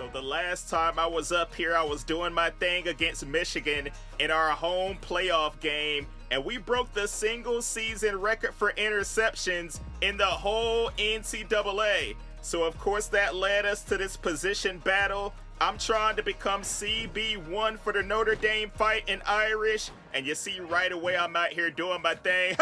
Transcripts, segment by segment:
So the last time I was up here, I was doing my thing against Michigan in our home playoff game, and we broke the single season record for interceptions in the whole NCAA. So of course that led us to this position battle. I'm trying to become CB1 for the Notre Dame fight in Irish, and you see right away I'm out here doing my thing.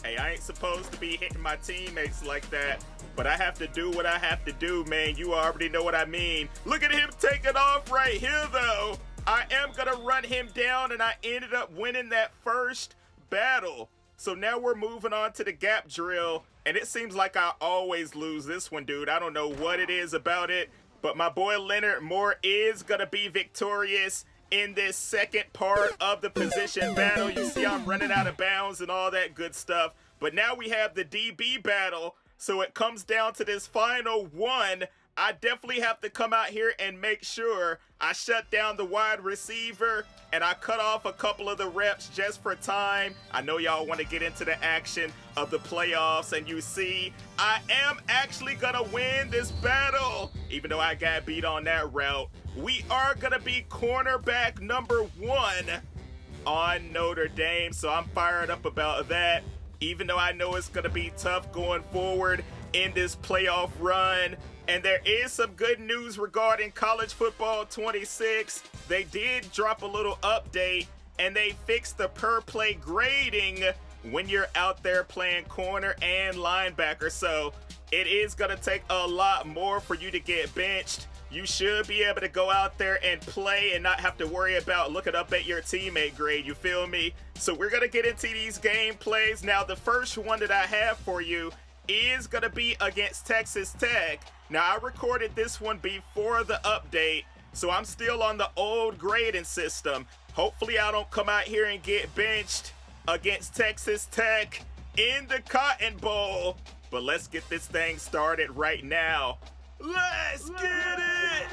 Hey, I ain't supposed to be hitting my teammates like that, but I have to do what I have to do, man. You already know what I mean. Look at him taking off right here, though. I am going to run him down, and I ended up winning that first battle. So now we're moving on to the gap drill, and it seems like I always lose this one, dude. I don't know what it is about it, but my boy Leonard Moore is going to be victorious in this second part of the position battle. You see I'm running out of bounds and all that good stuff, but now we have the DB battle, so it comes down to this final one. I definitely have to come out here and make sure I shut down the wide receiver and I cut off a couple of the reps just for time. I know y'all want to get into the action of the playoffs, and you see I am actually gonna win this battle, even though I got beat on that route. We are gonna be cornerback number 1 on Notre Dame, so I'm fired up about that, even though I know it's gonna be tough going forward in this playoff run. And there is some good news regarding college football 26. They did drop a little update, and they fixed the per play grading when you're out there playing corner and linebacker. So it is going to take a lot more for you to get benched. You should be able to go out there and play and not have to worry about looking up at your teammate grade, you feel me? So we're going to get into these game plays. Now, the first one that I have for you is going to be against Texas Tech. Now, I recorded this one before the update, so I'm still on the old grading system. Hopefully, I don't come out here and get benched against Texas Tech in the Cotton Bowl. But let's get this thing started right now. Let's get it!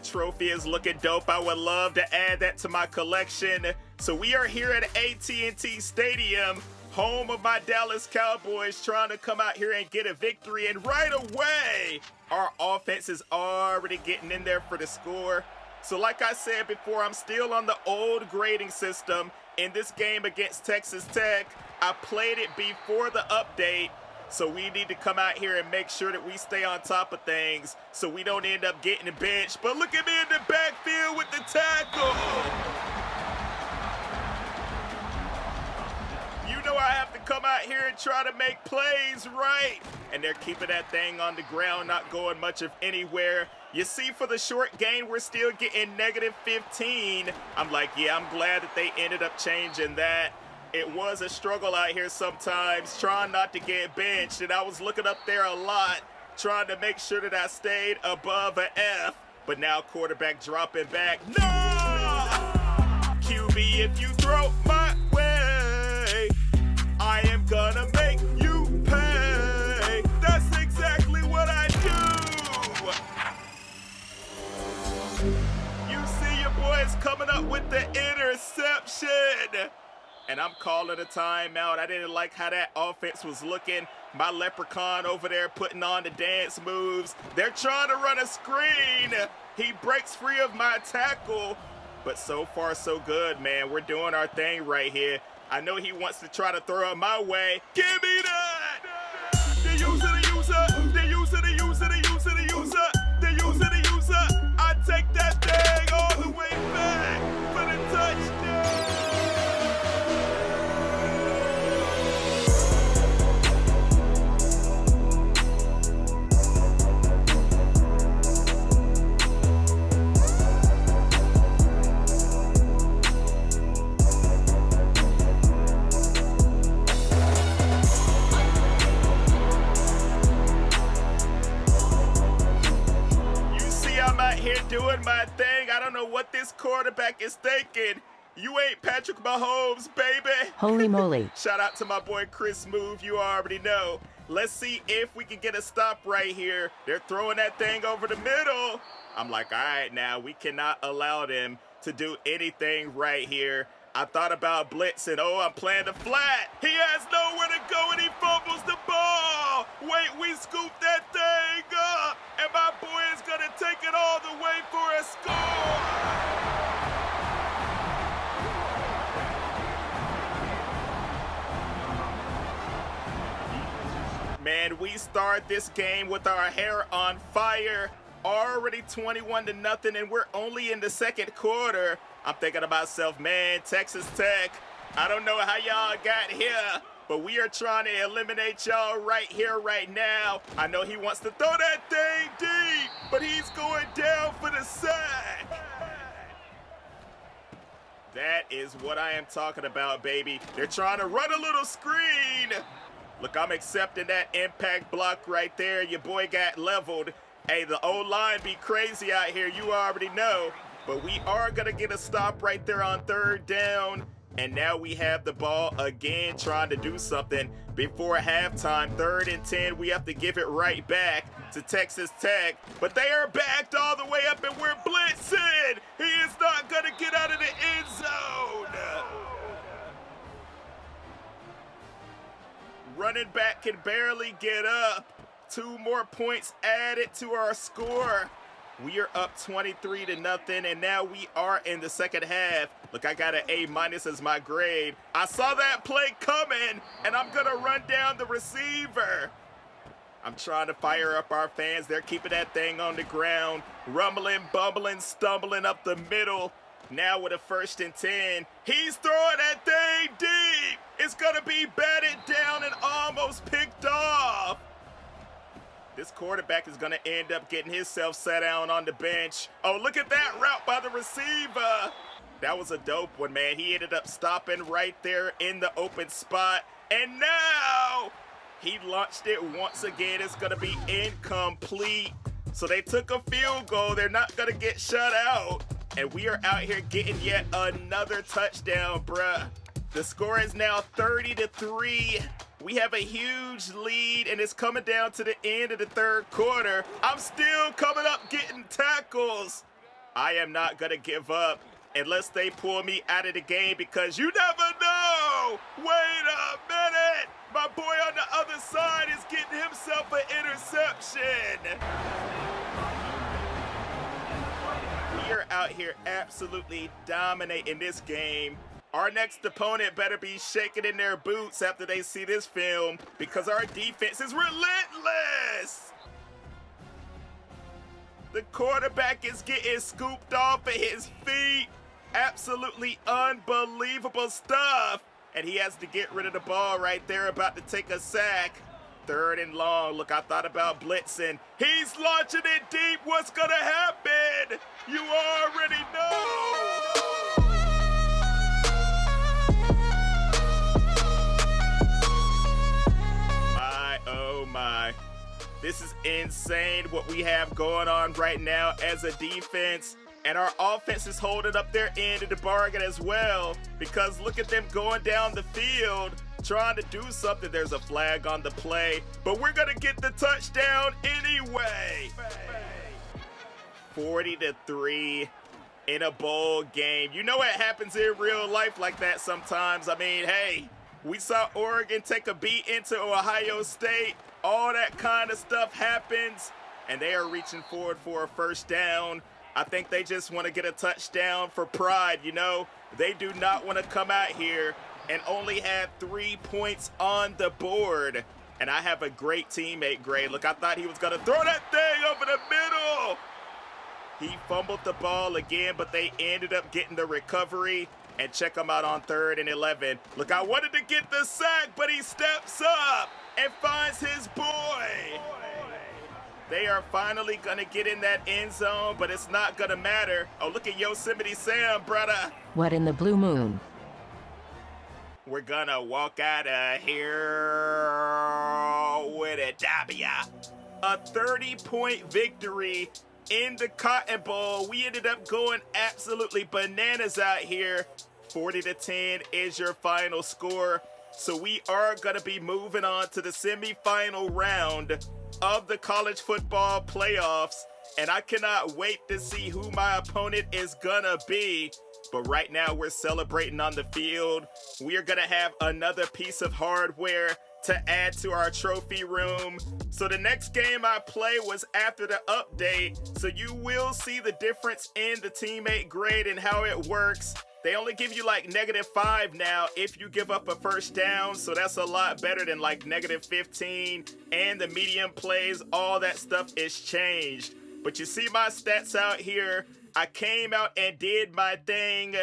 Trophy is looking dope. I would love to add that to my collection. So we are here at AT&T Stadium, home of my Dallas Cowboys, trying to come out here and get a victory. And right away, our offense is already getting in there for the score. So like I said before, I'm still on the old grading system. In this game against Texas Tech, I played it before the update. So we need to come out here and make sure that we stay on top of things so we don't end up getting benched. But look at me in the backfield with the tackle. You know I have to come out here and try to make plays, right? And they're keeping that thing on the ground, not going much of anywhere. You see, for the short gain, we're still getting negative 15. I'm like, yeah, I'm glad that they ended up changing that. It was a struggle out here sometimes, trying not to get benched, and I was looking up there a lot, trying to make sure that I stayed above an F. But now quarterback dropping back. No! QB, if you throw my way, I am gonna make you pay. That's exactly what I do. You see your boys coming up with the interception. And I'm calling a timeout. I didn't like how that offense was looking. My leprechaun over there putting on the dance moves. They're trying to run a screen. He breaks free of my tackle. But so far, so good, man. We're doing our thing right here. I know he wants to try to throw it my way. Give me that! The user, the user, the user, the user, the user, the user, the user, the user. I take that thing all the way back for the touchdown. doing my thing. I don't know what this quarterback is thinking. You ain't Patrick Mahomes, baby. Holy moly. Shout out to my boy Chris Move. You already know. Let's see if we can get a stop right here. They're throwing that thing over the middle. I'm like, all right, now we cannot allow them to do anything right here. I thought about blitzing. Oh, I'm playing the flat. He has nowhere to go and he fumbles the ball. Wait, we scooped that thing up. And my boy is going to take it all the way for a score. Man, we start this game with our hair on fire. Already 21-0, and we're only in the second quarter. I'm thinking to myself, man, Texas Tech, I don't know how y'all got here, but we are trying to eliminate y'all right here, right now. I know he wants to throw that thing deep, but he's going down for the sack. That is what I am talking about, baby. They're trying to run a little screen. Look, I'm accepting that impact block right there. Your boy got leveled. Hey, the O-line be crazy out here, you already know. But we are going to get a stop right there on third down. And now we have the ball again, trying to do something before halftime. 3rd and 10, we have to give it right back to Texas Tech. But they are backed all the way up and we're blitzing. He is not going to get out of the end zone. Running back can barely get up. 2 more points added to our score. We are up 23-0, and now we are in the second half. Look, I got an A- as my grade. I saw that play coming, and I'm going to run down the receiver. I'm trying to fire up our fans. They're keeping that thing on the ground, rumbling, bumbling, stumbling up the middle. Now with a 1st and 10, he's throwing that thing deep. It's going to be batted down and almost picked off. This quarterback is going to end up getting himself sat down on the bench. Oh, look at that route by the receiver. That was a dope one, man. He ended up stopping right there in the open spot. And now he launched it once again. It's going to be incomplete. So they took a field goal. They're not going to get shut out. And we are out here getting yet another touchdown, bruh. The score is now 30-3. We have a huge lead, and it's coming down to the end of the third quarter. I'm still coming up getting tackles. I am not going to give up unless they pull me out of the game, because you never know. Wait a minute. My boy on the other side is getting himself an interception. We are out here absolutely dominating this game. Our next opponent better be shaking in their boots after they see this film, because our defense is relentless. The quarterback is getting scooped off at his feet. Absolutely unbelievable stuff. And he has to get rid of the ball right there, about to take a sack. 3rd and long. Look, I thought about blitzing. He's launching it deep. What's going to happen? You already know. Oh my. This is insane what we have going on right now as a defense. And our offense is holding up their end of the bargain as well, because look at them going down the field trying to do something. There's a flag on the play, but we're going to get the touchdown anyway. 40-3 in a bowl game. You know what happens in real life like that sometimes. I mean, hey, we saw Oregon take a beat into Ohio State. All that kind of stuff happens, and they are reaching forward for a 1st down. I think they just want to get a touchdown for pride, you know? They do not want to come out here and only have 3 points on the board. And I have a great teammate, Gray. Look, I thought he was going to throw that thing over the middle. He fumbled the ball again, but they ended up getting the recovery. And check him out on 3rd and 11. Look, I wanted to get the sack, but he steps up and finds his boy. They are finally going to get in that end zone, but it's not going to matter. Oh, look at Yosemite Sam, brother. What in the blue moon? We're going to walk out of here with a W. A 30-point victory in the Cotton Bowl. We ended up going absolutely bananas out here. 40-10 is your final score. So we are going to be moving on to the semifinal round of the college football playoffs. And I cannot wait to see who my opponent is going to be. But right now we're celebrating on the field. We are going to have another piece of hardware to add to our trophy room. So the next game I play was after the update. So you will see the difference in the teammate grade and how it works. They only give you like -5 now if you give up a first down. So that's a lot better than like -15. And the medium plays, all that stuff is changed. But you see my stats out here. I came out and did my thing.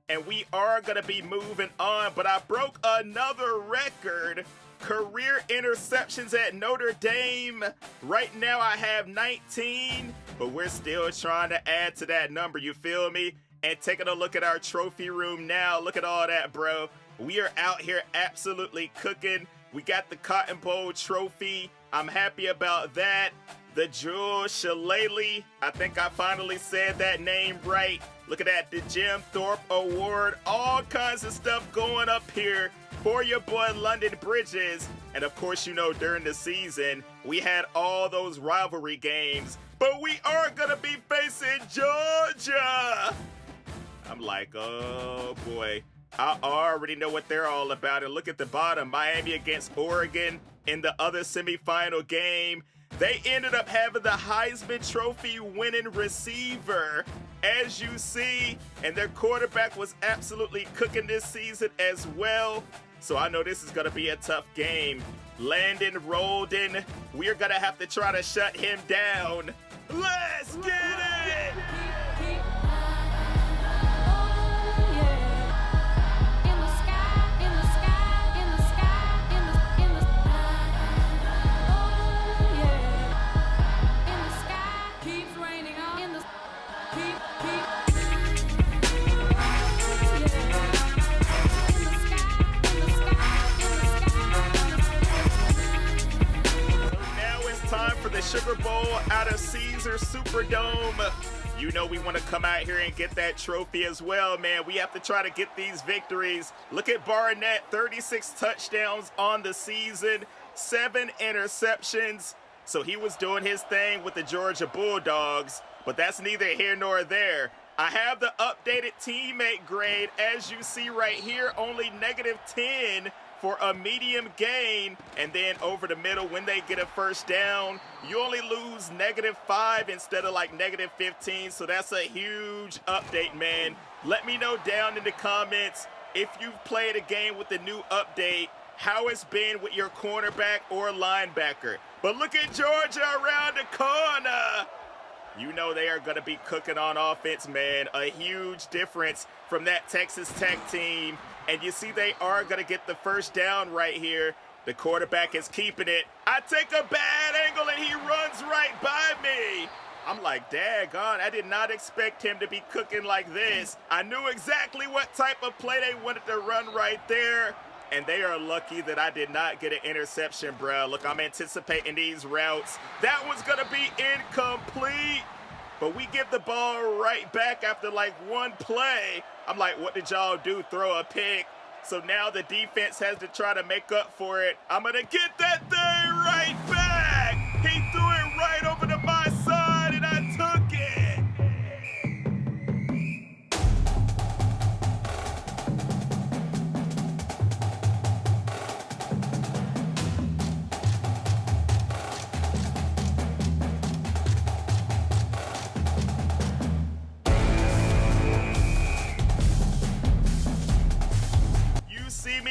And we are going to be moving on. But I broke another record. Career interceptions at Notre Dame. Right now I have 19. But we're still trying to add to that number. You feel me? And taking a look at our trophy room now. Look at all that, bro. We are out here absolutely cooking. We got the Cotton Bowl trophy. I'm happy about that. The Jules Shillelagh. I think I finally said that name right. Look at that. The Jim Thorpe Award. All kinds of stuff going up here for your boy London Bridges. And of course, you know, during the season, we had all those rivalry games. But we are going to be facing Georgia. I'm like, oh boy, I already know what they're all about. And look at the bottom, Miami against Oregon in the other semifinal game. They ended up having the Heisman Trophy winning receiver, as you see, and their quarterback was absolutely cooking this season as well. So I know this is going to be a tough game. Landon Rolden, we're going to have to try to shut him down. Let's get it! The Sugar Bowl out of Caesar Superdome. You know we want to come out here and get that trophy as well, man. We have to try to get these victories. Look at Barnett, 36 touchdowns on the season, 7 interceptions. So he was doing his thing with the Georgia Bulldogs, but that's neither here nor there. I have the updated teammate grade, as you see right here, only -10 for a medium gain, and then over the middle when they get a first down, you only lose -5 instead of like -15, so that's a huge update, man. Let me know down in the comments if you've played a game with the new update, how it's been with your cornerback or linebacker. But look at Georgia around the corner. You know they are going to be cooking on offense, man. A huge difference from that Texas Tech team. And you see they are going to get the first down right here. The quarterback is keeping it. I take a bad angle and he runs right by me. I'm like, daggone, I did not expect him to be cooking like this. I knew exactly what type of play they wanted to run right there. And they are lucky that I did not get an interception, bro. Look, I'm anticipating these routes. That one's going to be incomplete. But we give the ball right back after like one play. I'm like, what did y'all do? Throw a pick. So now the defense has to try to make up for it. I'm going to get that thing right back. He threw it right over to my side and I took it.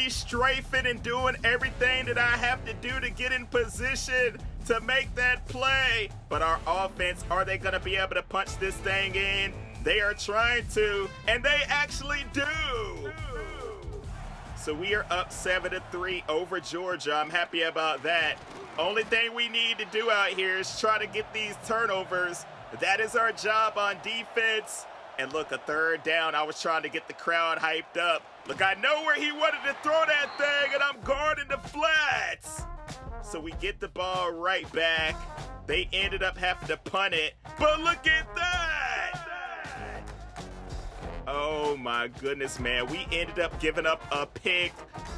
Strafing and doing everything that I have to do to get in position to make that play. But our offense, are they going to be able to punch this thing in? They are trying to, and they actually do. So we are up 7-3 over Georgia. I'm happy about that. Only thing we need to do out here is try to get these turnovers. That is our job on defense. And look, a third down. I was trying to get the crowd hyped up. Look, I know where he wanted to throw that thing, and I'm guarding the flats. So we get the ball right back. They ended up having to punt it. But look at that! Oh my goodness, man. We ended up giving up a pick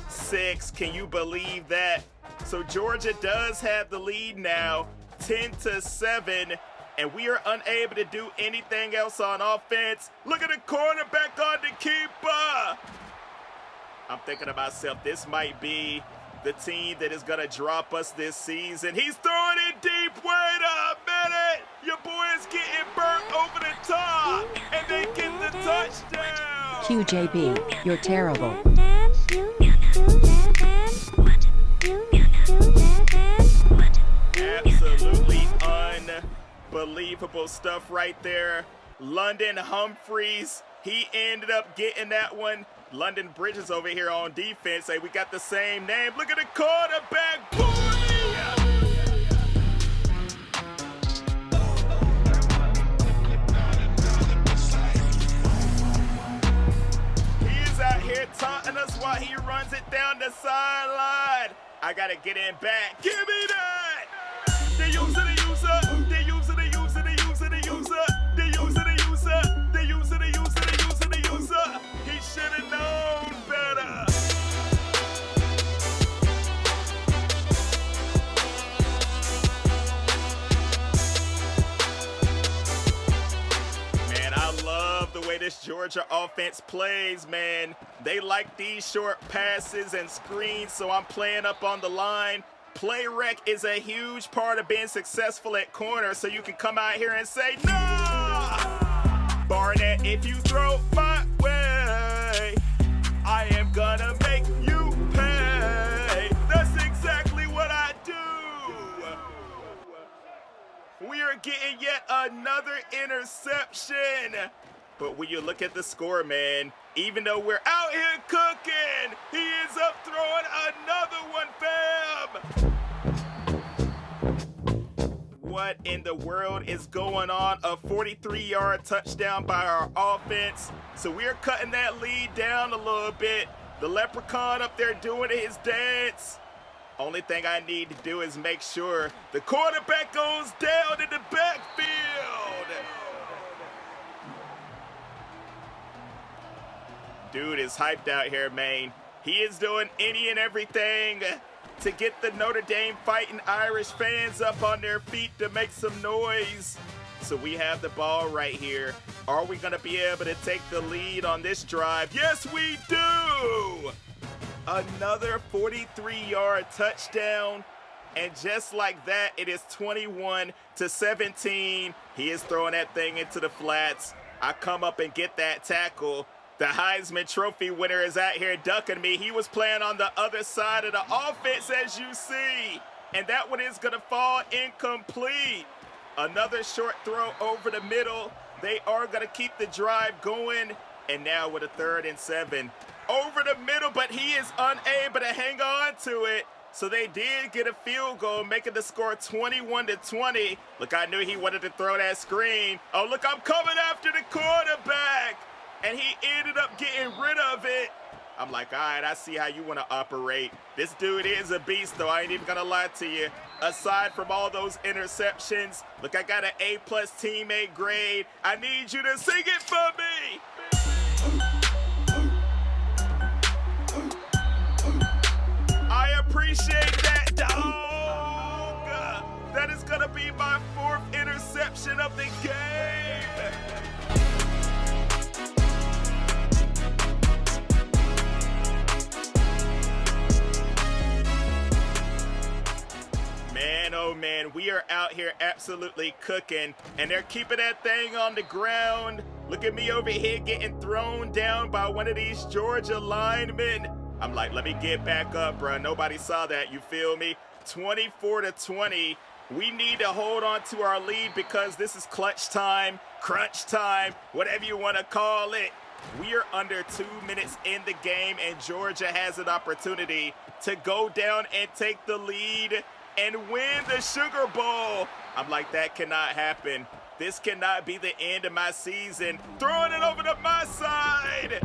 6. Can you believe that? So Georgia does have the lead now, 10-7, and we are unable to do anything else on offense. Look at the cornerback on the keeper. I'm thinking to myself, this might be the team that is going to drop us this season. He's throwing it deep. Wait a minute. Your boy is getting burnt over the top, and they get the touchdown. QJB, you're terrible. Absolutely unbelievable stuff right there. London Humphreys, he ended up getting that one. London Bridges over here on defense. Hey, we got the same name. Look at the quarterback. Boy! He is out here taunting us while he runs it down the sideline. I got to get in back. Give me that! The user, the user, the user, the user, the user, the user, the user, the user, the user, the user, the user, the user. He should have known better. Man, I love the way this Georgia offense plays, man. They like these short passes and screens, so I'm playing up on the line. Play rec is a huge part of being successful at corner, so you can come out here and say, "No, Barnett, if you throw my way, I am gonna make you pay." That's exactly what I do. We are getting yet another interception. But when you look at the score, man, even though we're out here cooking, he is up throwing another one, fam. What in the world is going on? A 43-yard touchdown by our offense. So we're cutting that lead down a little bit. The leprechaun up there doing his dance. Only thing I need to do is make sure the quarterback goes down in the backfield. Dude is hyped out here, man. He is doing any and everything to get the Notre Dame Fighting Irish fans up on their feet to make some noise. So we have the ball right here. Are we going to be able to take the lead on this drive? Yes, we do! Another 43-yard touchdown. And just like that, it is 21-17. He is throwing that thing into the flats. I come up and get that tackle. The Heisman Trophy winner is out here ducking me. He was playing on the other side of the offense, as you see. And that one is going to fall incomplete. Another short throw over the middle. They are going to keep the drive going. And now with a 3rd and 7. Over the middle, but he is unable to hang on to it. So they did get a field goal, making the score 21-20. Look, I knew he wanted to throw that screen. Oh, look, I'm coming after the quarterback. And he ended up getting rid of it. I'm like, all right, I see how you want to operate. This dude is a beast, though. I ain't even going to lie to you. Aside from all those interceptions, look, I got an A+ teammate grade. I need you to sing it for me. I appreciate that, dog. That is going to be my 4th interception of the game. Man, oh man, we are out here absolutely cooking, and they're keeping that thing on the ground. Look at me over here getting thrown down by one of these Georgia linemen. I'm like, let me get back up, bro. Nobody saw that, you feel me? 24-20. We need to hold on to our lead because this is clutch time, crunch time, whatever you want to call it. We are under 2 minutes in the game, and Georgia has an opportunity to go down and take the lead and win the Sugar Bowl. I'm like, that cannot happen. This cannot be the end of my season. Throwing it over to my side.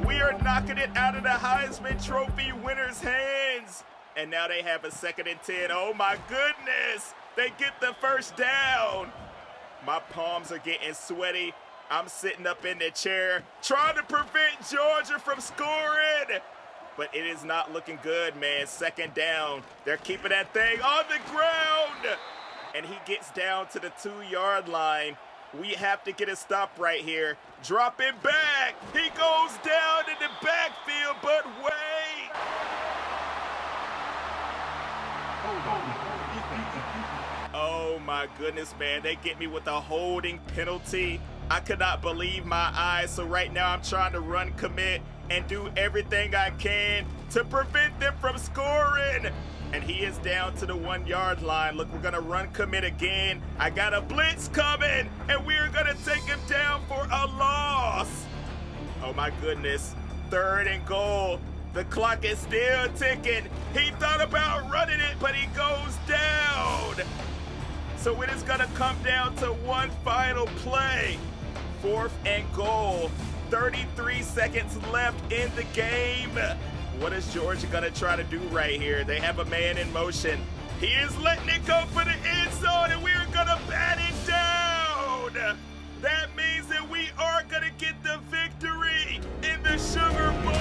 We are knocking it out of the Heisman Trophy winner's hands. And now they have a 2nd and 10. Oh my goodness. They get the first down. My palms are getting sweaty. I'm sitting up in the chair trying to prevent Georgia from scoring. But it is not looking good, man. 2nd down. They're keeping that thing on the ground. And he gets down to the 2-yard line. We have to get a stop right here. Drop it back. He goes down in the backfield, but wait. Oh my goodness, man. They get me with a holding penalty. I could not believe my eyes. So right now I'm trying to run commit and do everything I can to prevent them from scoring. And he is down to the 1-yard line. Look, we're going to run commit again. I got a blitz coming, and we are going to take him down for a loss. Oh, my goodness. 3rd and goal. The clock is still ticking. He thought about running it, but he goes down. So it is going to come down to one final play. 4th and goal. 33 seconds left in the game. What is Georgia going to try to do right here? They have a man in motion. He is letting it go for the end zone, and we are going to bat it down. That means that we are going to get the victory in the Sugar Bowl.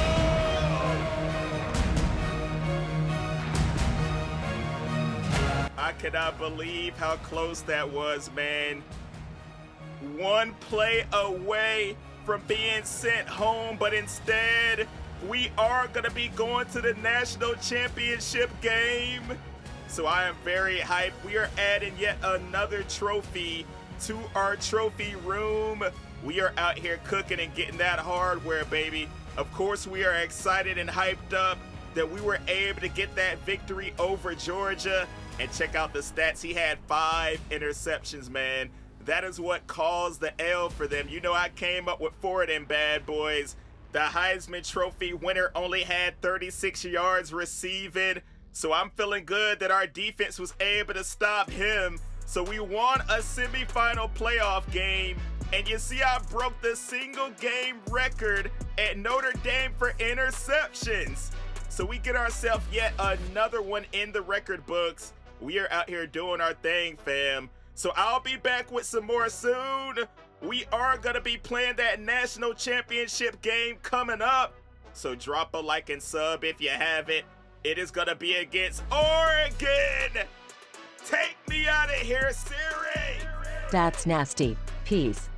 I cannot believe how close that was, man. One play away from being sent home, but instead we are going to be going to the national championship game. So I am very hyped. We are adding yet another trophy to our trophy room. We are out here cooking and getting that hardware, baby. Of course, we are excited and hyped up that we were able to get that victory over Georgia. And check out the stats. He had 5 interceptions, man. That is what caused the L for them. You know, I came up with 4 of them bad boys. The Heisman Trophy winner only had 36 yards receiving. So I'm feeling good that our defense was able to stop him. So we won a semifinal playoff game. And you see, I broke the single game record at Notre Dame for interceptions. So we get ourselves yet another one in the record books. We are out here doing our thing, fam. So I'll be back with some more soon. We are going to be playing that national championship game coming up. So drop a like and sub if you haven't. It is going to be against Oregon. Take me out of here, Siri. That's nasty. Peace.